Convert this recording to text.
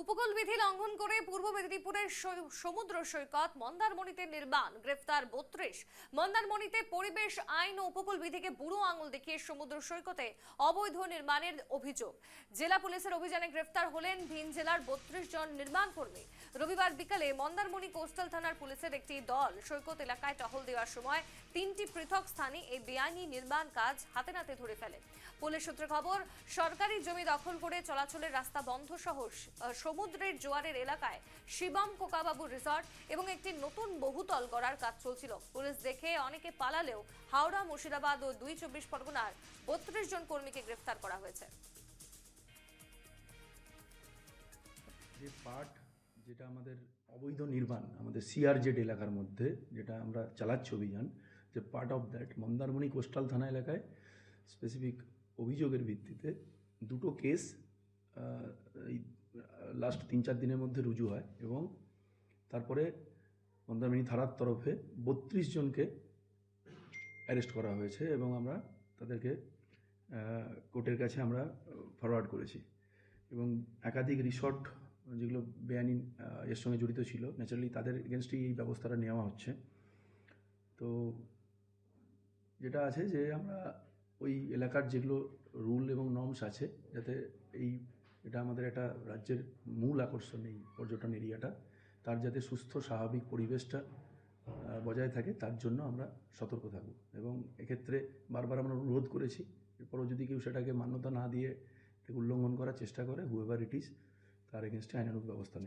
উপকূলবিধি লঙ্ঘন করে পূর্ব মেদিনীপুরের সমুদ্র সৈকত মন্দারমণিতে নির্মাণ, গ্রেফতার 32। মন্দারমণিতে পরিবেশ আইন ও উপকূল বিধিকে বুড়ো আঙুল দেখিয়ে সমুদ্র সৈকতে অবৈধ নির্মাণের অভিযোগ। জেলা পুলিশের অভিযানে গ্রেফতার হলেন ভিন জেলার 32 জন নির্মাণ কর্মী। রবিবার বিকালে মন্দারমণি কোস্টাল থানার পুলিশের একটি দল সৈকত এলাকায় টহল দেওয়ার সময় 3টি পৃথক স্থানে এই বেআইনি নির্মাণ কাজ হাতে নাতে ধরে ফেলে। পুলিশ সূত্রে খবর, সরকারি জমি দখল করে চলাচলের রাস্তা বন্ধ সহ সমুদ্রের জোয়ারের এলাকায় শিবম কোকাবাবু রিসর্ট এবং একটি নতুন বহুতল গড়ার কাজ চলছিল। পুলিশ দেখে অনেকে পালালেও হাওড়া, মুর্শিদাবাদ ও 24 পরগনার 32 জন কর্মীকে গ্রেফতার করা হয়েছে। যে পার্ট যেটা আমাদের অবৈধ নির্মাণ আমাদের সিআরজেড এলাকার মধ্যে যেটা আমরা চালাচ্ছি অভিযান, যে part of that Mandarmani coastal থানা এলাকায় স্পেসিফিক অভিযোগের ভিত্তিতে দুটো কেস এই লাস্ট 3-4 দিনের মধ্যে রুজু হয় এবং তারপরে মন্দারমণি থানার তরফে 32 জনকে অ্যারেস্ট করা হয়েছে এবং আমরা তাদেরকে কোর্টের কাছে আমরা ফরওয়ার্ড করেছি। এবং একাধিক রিসর্ট যেগুলো বেআইনি এর সঙ্গে জড়িত ছিল, ন্যাচারালি তাদের এগেনস্টই এই ব্যবস্থাটা নেওয়া হচ্ছে। তো যেটা আছে যে আমরা ওই এলাকার যেগুলো রুল এবং নর্মস আছে, যাতে এটা আমাদের একটা রাজ্যের মূল আকর্ষণ এই পর্যটন এরিয়াটা, তার যাতে সুস্থ স্বাভাবিক পরিবেশটা বজায় থাকে তার জন্য আমরা সতর্ক থাকব। এবং এক্ষেত্রে বারবার আমরা অনুরোধ করেছি, এরপরও যদি কেউ সেটাকে মান্যতা না দিয়ে উল্লঙ্ঘন করার চেষ্টা করে, হুএভার ইট ইজ, তার এগেনস্টে আইনানুগ ব্যবস্থা নেওয়া।